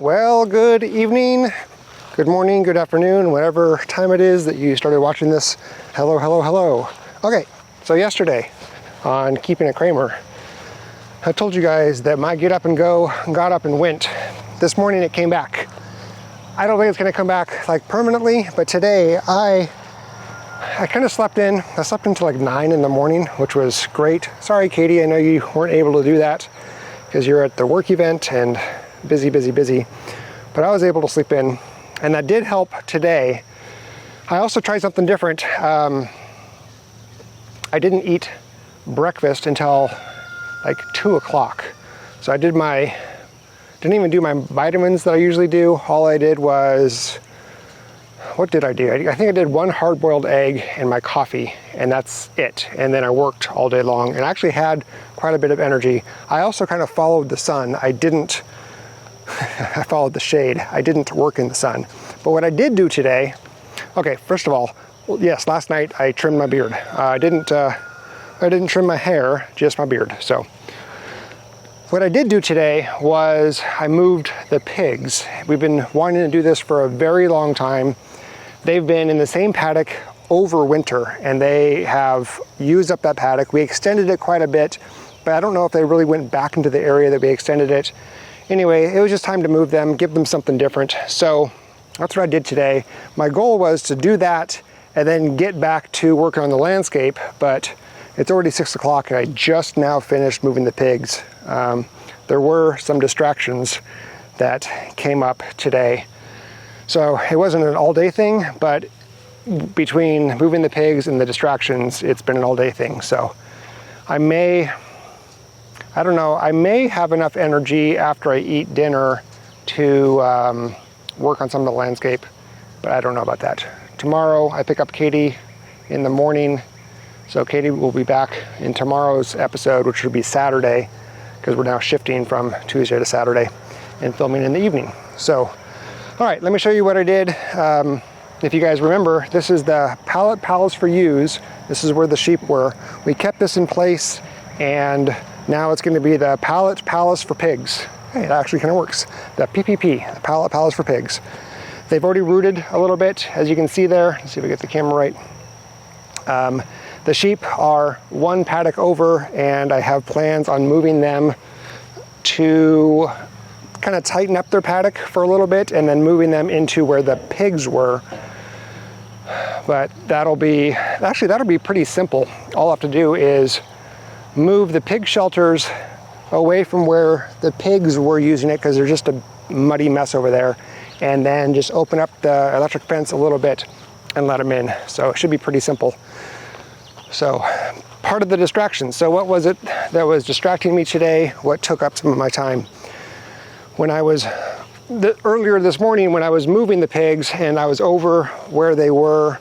Well, good evening, good morning, good afternoon, whatever time it is that you started watching this. Hello, hello, hello. Okay, so yesterday on Keeping It Kraemer, I told you guys that my get up and go got up and went. This morning it came back. I don't think it's gonna come back like permanently, but today I kind of slept in. I slept until like 9 in the morning, which was great. Sorry, Katie, I know you weren't able to do that because you're at the work event and busy, but I was able to sleep in, and that did help today. I also tried something different. I didn't eat breakfast until like 2 o'clock. So I didn't even do my vitamins that I usually do. All I did was, what did I do? I think I did 1 hard-boiled egg and my coffee, and that's it. And then I worked all day long and actually had quite a bit of energy. I also kind of followed the sun. I followed the shade. I didn't work in the sun. But what I did do today, okay, first of all, yes, last night I trimmed my beard. I didn't trim my hair, just my beard. So what I did do today was I moved the pigs. We've been wanting to do this for a very long time. They've been in the same paddock over winter, and they have used up that paddock. We extended it quite a bit, but I don't know if they really went back into the area that we extended it. Anyway, it was just time to move them, give them something different. So that's what I did today. My goal was to do that and then get back to working on the landscape, but it's already 6 o'clock and I just now finished moving the pigs. There were some distractions that came up today. So it wasn't an all-day thing, but between moving the pigs and the distractions, it's been an all-day thing. So I may have enough energy after I eat dinner to work on some of the landscape, but I don't know about that. Tomorrow I pick up Katie in the morning, so Katie will be back in tomorrow's episode, which will be Saturday, because we're now shifting from Tuesday to Saturday and filming in the evening. So, all right, let me show you what I did. If you guys remember, this is the pallet palace for ewes. This is where the sheep were. We kept this in place, and now it's going to be the pallet palace for pigs. Hey, it actually kind of works. The PPP, the pallet palace for pigs. They've already rooted a little bit, as you can see there. Let's see if I get the camera right. The sheep are 1 paddock over, and I have plans on moving them to kind of tighten up their paddock for a little bit and then moving them into where the pigs were. But that'll be pretty simple. All I have to do is move the pig shelters away from where the pigs were using it, because they're just a muddy mess over there, and then just open up the electric fence a little bit and let them in. So it should be pretty simple. So part of the distraction. So what was it that was distracting me today? What took up some of my time? When I was earlier this morning, when I was moving the pigs and I was over where they were,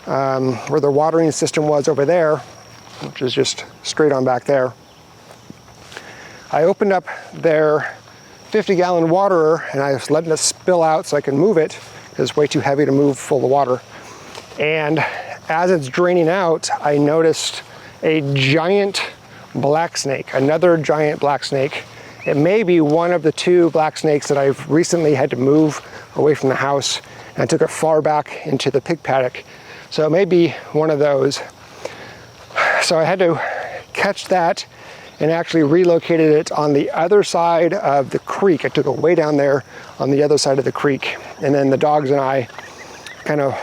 where the watering system was over there, which is just straight on back there, I opened up their 50-gallon waterer and I was letting it spill out so I could move it, because it's way too heavy to move full of water. And as it's draining out, I noticed a giant black snake, another giant black snake. It may be one of the 2 black snakes that I've recently had to move away from the house, and I took it far back into the pig paddock. So it may be one of those. So I had to catch that and actually relocated it on the other side of the creek. I took it way down there on the other side of the creek. And then the dogs and I kind of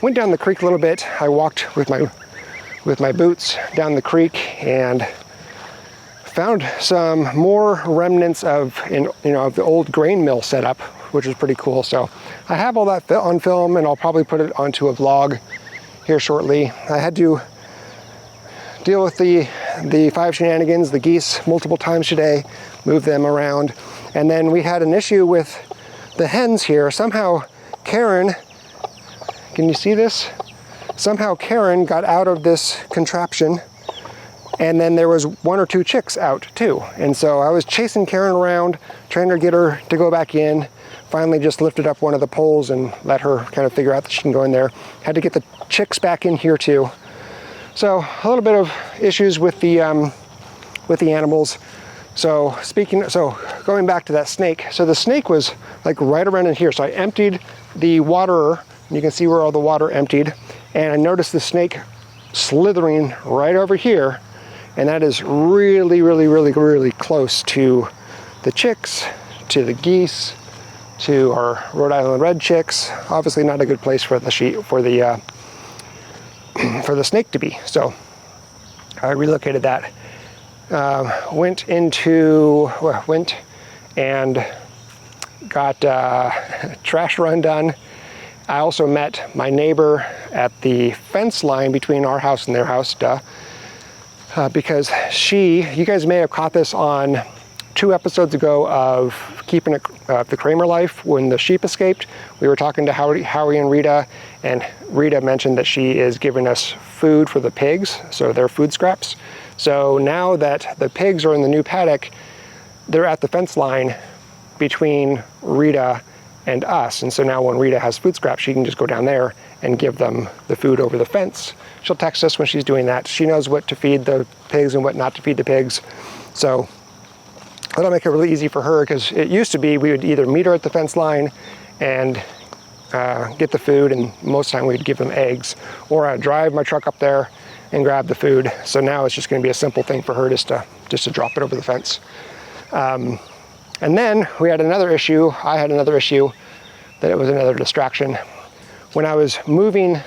went down the creek a little bit. I walked with my boots down the creek and found some more remnants of the old grain mill setup, which is pretty cool. So I have all that on film, and I'll probably put it onto a vlog here shortly. I had to deal with the 5 shenanigans, the geese, multiple times today, move them around. And then we had an issue with the hens here. Somehow Karen, can you see this? Somehow Karen got out of this contraption, and then there was 1 or 2 chicks out too. And so I was chasing Karen around, trying to get her to go back in. Finally just lifted up one of the poles and let her kind of figure out that she can go in there. Had to get the chicks back in here too. So a little bit of issues with the animals. So going back to that snake, so the snake was like right around in here. So I emptied the waterer, and you can see where all the water emptied, and I noticed the snake slithering right over here, and that is really, really, really, really close to the chicks, to the geese, to our Rhode Island red chicks. Obviously not a good place for the for the snake to be. So I relocated that. Went and got trash run done. I also met my neighbor at the fence line between our house and their house, because you guys may have caught this on 2 episodes ago of Keeping It the Kraemer Life, when the sheep escaped. We were talking to Howie and Rita mentioned that she is giving us food for the pigs, so their food scraps. So now that the pigs are in the new paddock, they're at the fence line between Rita and us. And so now when Rita has food scraps, she can just go down there and give them the food over the fence. She'll text us when she's doing that. She knows what to feed the pigs and what not to feed the pigs. So that'll make it really easy for her, because it used to be we would either meet her at the fence line and get the food, and most of the time we'd give them eggs, or I'd drive my truck up there and grab the food. So now it's just going to be a simple thing for her just to drop it over the fence. And then we had another issue. I had another issue that it was another distraction. When I was moving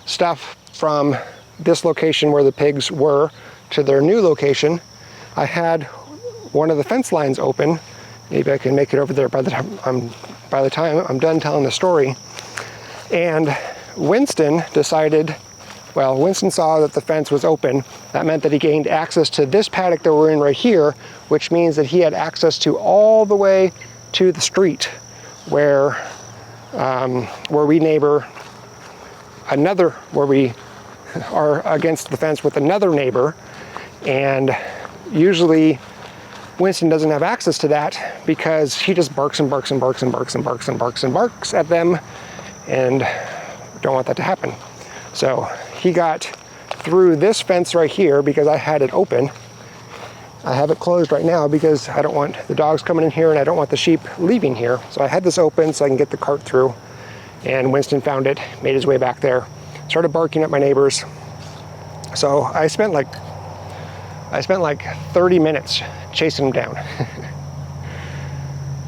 stuff from this location where the pigs were to their new location, I had one of the fence lines open. Maybe I can make it over there by the time I'm done telling the story. And Winston saw that the fence was open. That meant that he gained access to this paddock that we're in right here, which means that he had access to all the way to the street where we neighbor where we are against the fence with another neighbor. And usually Winston doesn't have access to that because he just barks and barks and barks and barks and barks and barks and barks at them, and don't want that to happen. So he got through this fence right here because I had it open. I have it closed right now because I don't want the dogs coming in here and I don't want the sheep leaving here. So I had this open so I can get the cart through. And Winston found it, made his way back there, started barking at my neighbors. So I spent like 30 minutes chasing him down.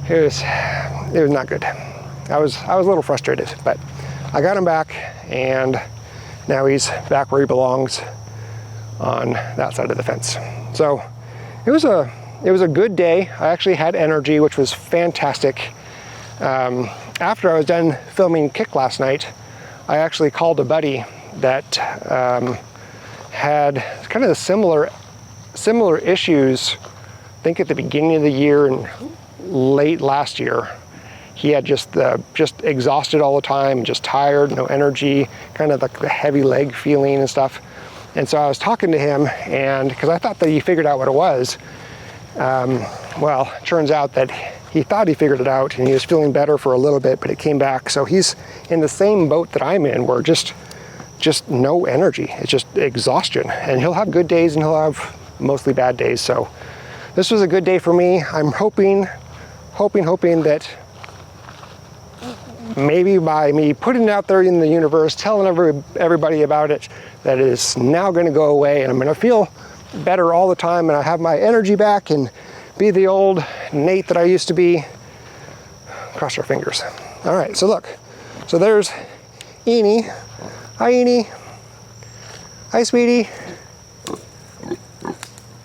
It was not good. I was a little frustrated, but I got him back, and now he's back where he belongs on that side of the fence. So it was a good day. I actually had energy, which was fantastic. After I was done filming Kick last night, I actually called a buddy that had kind of similar issues, I think at the beginning of the year and late last year. He had just exhausted all the time, just tired, no energy, kind of like the heavy leg feeling and stuff. And so I was talking to him, and because I thought that he figured out what it was. Well, it turns out that he thought he figured it out, and he was feeling better for a little bit, but it came back. So he's in the same boat that I'm in, where just no energy. It's just exhaustion. And he'll have good days and he'll have mostly bad days. So this was a good day for me. I'm hoping that maybe by me putting it out there in the universe, telling everybody about it, that it is now going to go away, and I'm going to feel better all the time, and I have my energy back and be the old Nate that I used to be. Cross our fingers. All right, so look. So there's Eenie. Hi, Eenie. Hi, sweetie.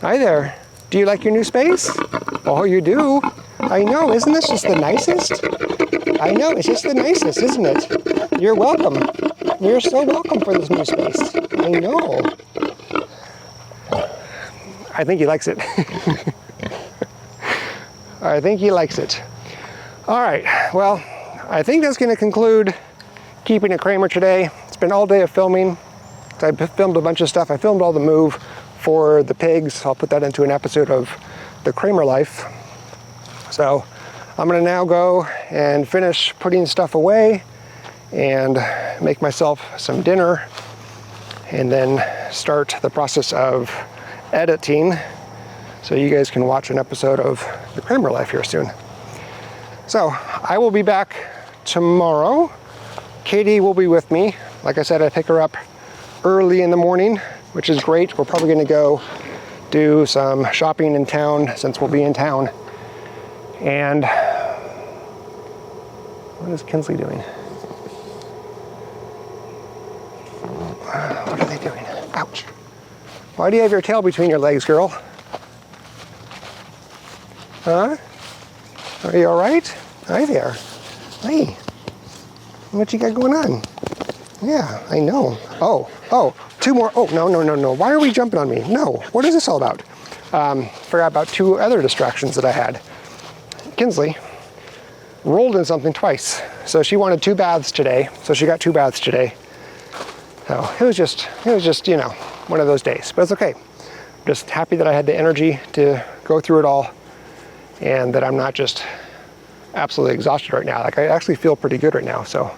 Hi there. Do you like your new space? Oh, you do? I know, isn't this just the nicest? I know, it's just the nicest, isn't it? You're welcome. You're so welcome for this new space. I know. I think he likes it. I think he likes it. All right, well, I think that's going to conclude Keeping It Kraemer today. It's been all day of filming. I filmed a bunch of stuff. I filmed all the move for the pigs. I'll put that into an episode of The Kraemer Life. So I'm going to now go and finish putting stuff away and make myself some dinner, and then start the process of editing so you guys can watch an episode of The Kraemer Life here soon. So I will be back tomorrow. Katie will be with me. Like I said, I pick her up early in the morning, which is great. We're probably going to go do some shopping in town since we'll be in town. And what is Kinsley doing? What are they doing? Ouch. Why do you have your tail between your legs, girl? Huh? Are you all right? Hi there. Hey. What you got going on? Yeah, I know. Oh, two more. Oh, no. Why are we jumping on me? No. What is this all about? Forgot about two other distractions that I had. Kinsley rolled in something twice. So she wanted 2 baths today. So she got 2 baths today. So it was just, you know, one of those days, but it's okay. I'm just happy that I had the energy to go through it all and that I'm not just absolutely exhausted right now. Like, I actually feel pretty good right now, so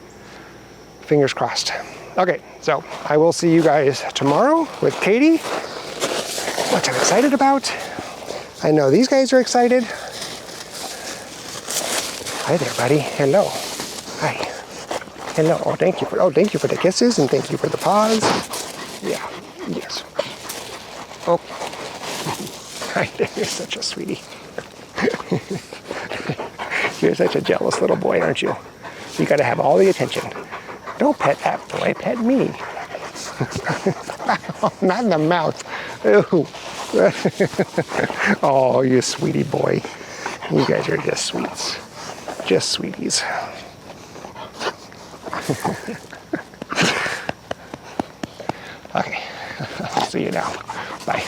fingers crossed. Okay, so I will see you guys tomorrow with Katie, which I'm excited about. I know these guys are excited. Hi there, buddy. Hello. Hi. Hello. Oh, thank you for the kisses and thank you for the paws. Yeah. Yes. Oh. Hi there. You're such a sweetie. You're such a jealous little boy, aren't you? You got to have all the attention. Don't pet that boy. Pet me. Not in the mouth. Ooh. Oh, you sweetie boy. You guys are just sweets. Just sweeties. Okay, I'll see you now. Bye.